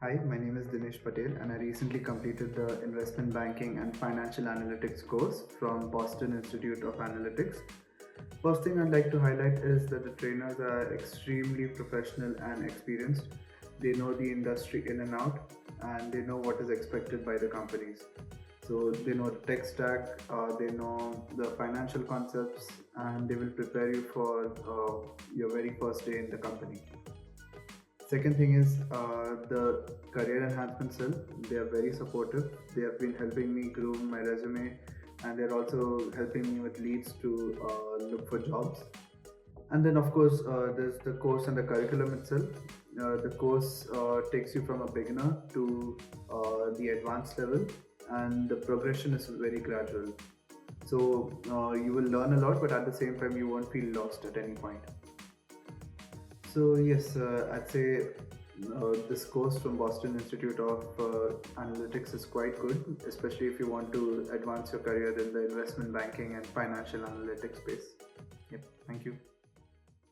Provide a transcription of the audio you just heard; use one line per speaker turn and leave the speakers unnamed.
Hi, my name is Dinesh Patel, and I recently completed the Investment Banking and Financial Analytics course from Boston Institute of Analytics. First thing I'd like to highlight is that the trainers are extremely professional and experienced. They know the industry in and out, and they know what is expected by the companies. So they know the tech stack, they know the financial concepts, and they will prepare you for your very first day in the company. Second thing is the career enhancement cell. They are very supportive. They have been helping me groom my resume, and they're also helping me with leads to look for jobs. And then, of course, there's the course and the curriculum itself. The course takes you from a beginner to the advanced level, and the progression is very gradual. So you will learn a lot, but at the same time, you won't feel lost at any point. So yes, I'd say this course from Boston Institute of Analytics is quite good, especially if you want to advance your career in the investment banking and financial analytics space. Yep, thank you.